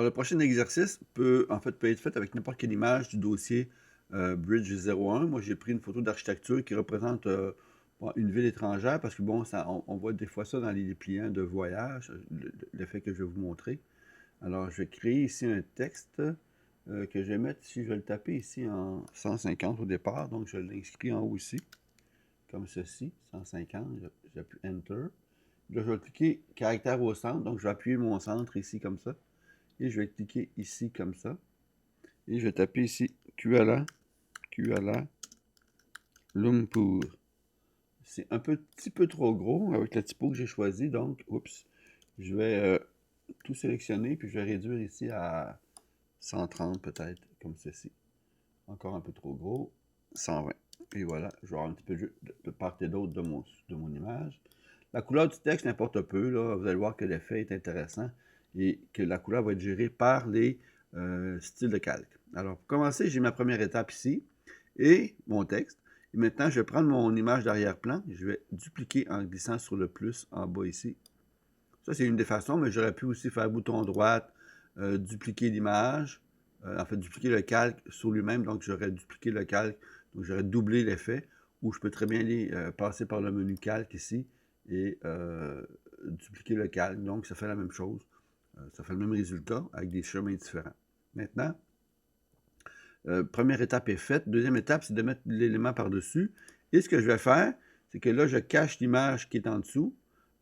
le prochain exercice peut être fait avec n'importe quelle image du dossier Bridge 01. Moi, j'ai pris une photo d'architecture qui représente une ville étrangère parce que, bon, on voit des fois ça dans les dépliants de voyage, l'effet que je vais vous montrer. Alors, je vais créer ici un texte que je vais mettre ici. Je vais le taper ici en 150 au départ. Donc, je l'inscris en haut ici, comme ceci, 150. J'appuie Enter. Là, je vais cliquer caractère au centre. Donc, je vais appuyer mon centre ici, comme ça. Et je vais cliquer ici, comme ça. Et je vais taper ici Kuala Lumpur. C'est un petit peu trop gros avec la typo que j'ai choisi. Donc, oups, je vais tout sélectionner. Puis, je vais réduire ici à 130 peut-être, comme ceci. Encore un peu trop gros. 120. Et voilà, je vais avoir un petit peu de part et d'autre de mon image. La couleur du texte n'importe peu. Là, vous allez voir que l'effet est intéressant et que la couleur va être gérée par les styles de calque. Alors, pour commencer, j'ai ma première étape ici et mon texte. Et maintenant, je vais prendre mon image d'arrière-plan. Je vais dupliquer en glissant sur le plus en bas ici. Ça, c'est une des façons, mais j'aurais pu aussi faire bouton droit, dupliquer l'image, en fait, dupliquer le calque sur lui-même. Donc, j'aurais dupliqué le calque, donc j'aurais doublé l'effet, ou je peux très bien aller passer par le menu calque ici et dupliquer le calque. Donc, ça fait la même chose. Ça fait le même résultat avec des chemins différents. Maintenant, première étape est faite. Deuxième étape, c'est de mettre l'élément par-dessus. Et ce que je vais faire, c'est que là, je cache l'image qui est en dessous,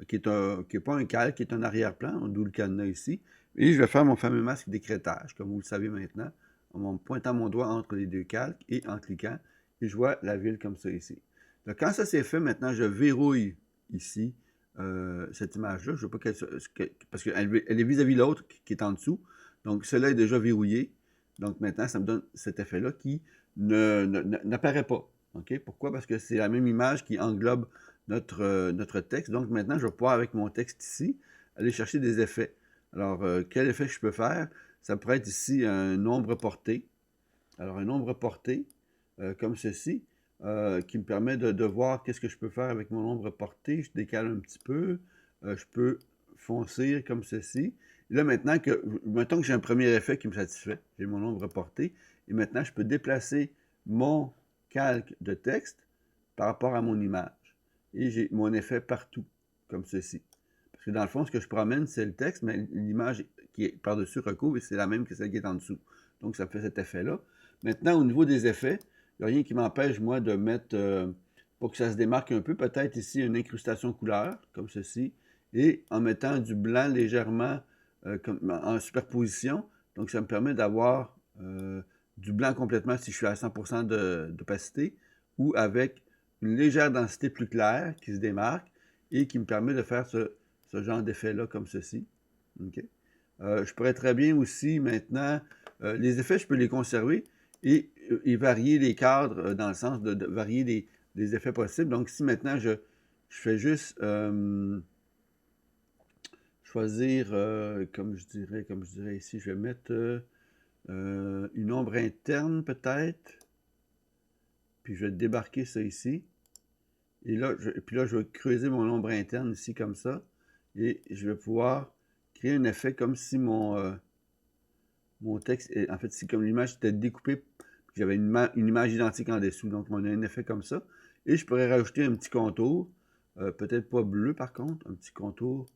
qui est pas un calque, qui est un arrière-plan, d'où le cadenas ici. Et je vais faire mon fameux masque d'écrêtage, comme vous le savez maintenant, en pointant mon doigt entre les deux calques et en cliquant. Et je vois la ville comme ça ici. Donc, quand ça c'est fait, maintenant, je verrouille ici cette image-là. Je veux pas parce qu'elle est vis-à-vis l'autre qui est en dessous. Donc, celle-là est déjà verrouillée. Donc maintenant, ça me donne cet effet-là qui n'apparaît pas. Okay? Pourquoi? Parce que c'est la même image qui englobe notre texte. Donc maintenant, je vais pouvoir, avec mon texte ici, aller chercher des effets. Alors, quel effet je peux faire? Ça pourrait être ici un nombre porté. Alors, un nombre porté, comme ceci, qui me permet de voir qu'est-ce que je peux faire avec mon nombre porté. Je décale un petit peu. Je peux foncer comme ceci. Et là, mettons que j'ai un premier effet qui me satisfait. J'ai mon nombre porté. Et maintenant, je peux déplacer mon calque de texte par rapport à mon image. Et j'ai mon effet partout, comme ceci. Parce que dans le fond, ce que je promène, c'est le texte, mais l'image qui est par-dessus recouvre, et c'est la même que celle qui est en dessous. Donc, ça fait cet effet-là. Maintenant, au niveau des effets, il n'y a rien qui m'empêche, moi, de mettre, pour que ça se démarque un peu, peut-être ici une incrustation couleur, comme ceci, et en mettant du blanc légèrement en superposition. Donc, ça me permet d'avoir du blanc complètement si je suis à 100% d'opacité, ou avec une légère densité plus claire qui se démarque et qui me permet de faire ce genre d'effet-là comme ceci. Okay? Je pourrais très bien aussi maintenant, les effets, je peux les conserver et varier les cadres dans le sens de varier les effets possibles. Donc, si maintenant je fais juste choisir, comme je dirais ici, je vais mettre une ombre interne peut-être, puis je vais débarquer ça ici. Et là, puis là, je vais creuser mon ombre interne ici comme ça, et je vais pouvoir créer un effet comme si mon texte, en fait, c'est comme l'image était découpée, j'avais une image identique en dessous. Donc, on a un effet comme ça. Et je pourrais rajouter un petit contour, peut-être pas bleu par contre, un petit contour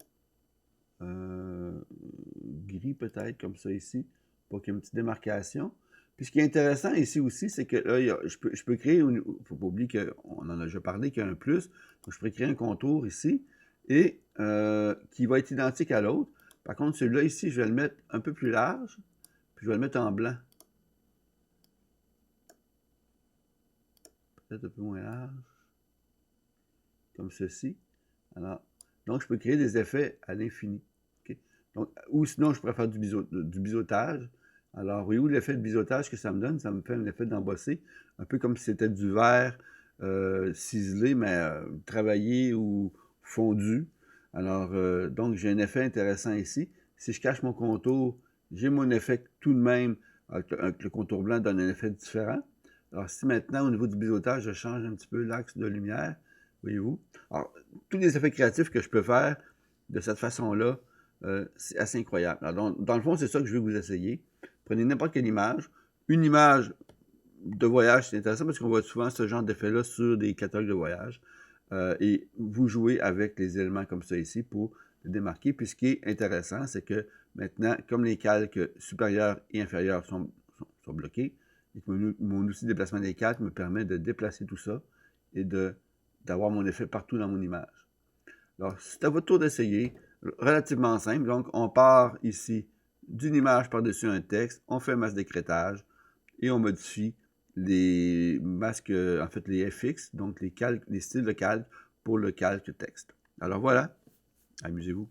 gris peut-être, comme ça ici, pour qu'il y ait une petite démarcation. Puis ce qui est intéressant ici aussi, c'est que là, je peux créer, il ne faut pas oublier qu'on en a déjà parlé, qu'il y a un plus. Donc, je peux créer un contour ici, et qui va être identique à l'autre. Par contre, celui-là ici, je vais le mettre un peu plus large, puis je vais le mettre en blanc. Peut-être un peu moins large, comme ceci. Alors, donc, je peux créer des effets à l'infini. Okay? Donc, ou sinon, je pourrais faire du biseautage. Alors, voyez-vous l'effet de biseautage que ça me donne? Ça me fait un effet d'embossé, un peu comme si c'était du verre ciselé, mais travaillé ou fondu. Alors, donc, j'ai un effet intéressant ici. Si je cache mon contour, j'ai mon effet tout de même, avec le contour blanc donne un effet différent. Alors, si maintenant, au niveau du biseautage, je change un petit peu l'axe de lumière, voyez-vous? Alors, tous les effets créatifs que je peux faire de cette façon-là, c'est assez incroyable. Alors, dans le fond, c'est ça que je veux que vous essayiez. Prenez n'importe quelle image. Une image de voyage, c'est intéressant parce qu'on voit souvent ce genre d'effet-là sur des catalogues de voyage. Et vous jouez avec les éléments comme ça ici pour le démarquer. Puis ce qui est intéressant, c'est que maintenant, comme les calques supérieurs et inférieurs sont bloqués, et que mon outil de déplacement des calques me permet de déplacer tout ça et d'avoir mon effet partout dans mon image. Alors, c'est à votre tour d'essayer. Relativement simple. Donc, on part ici d'une image par-dessus un texte, on fait un masque d'écrêtage et on modifie les masques, en fait, les FX, donc les styles de calque pour le calque texte. Alors voilà, amusez-vous.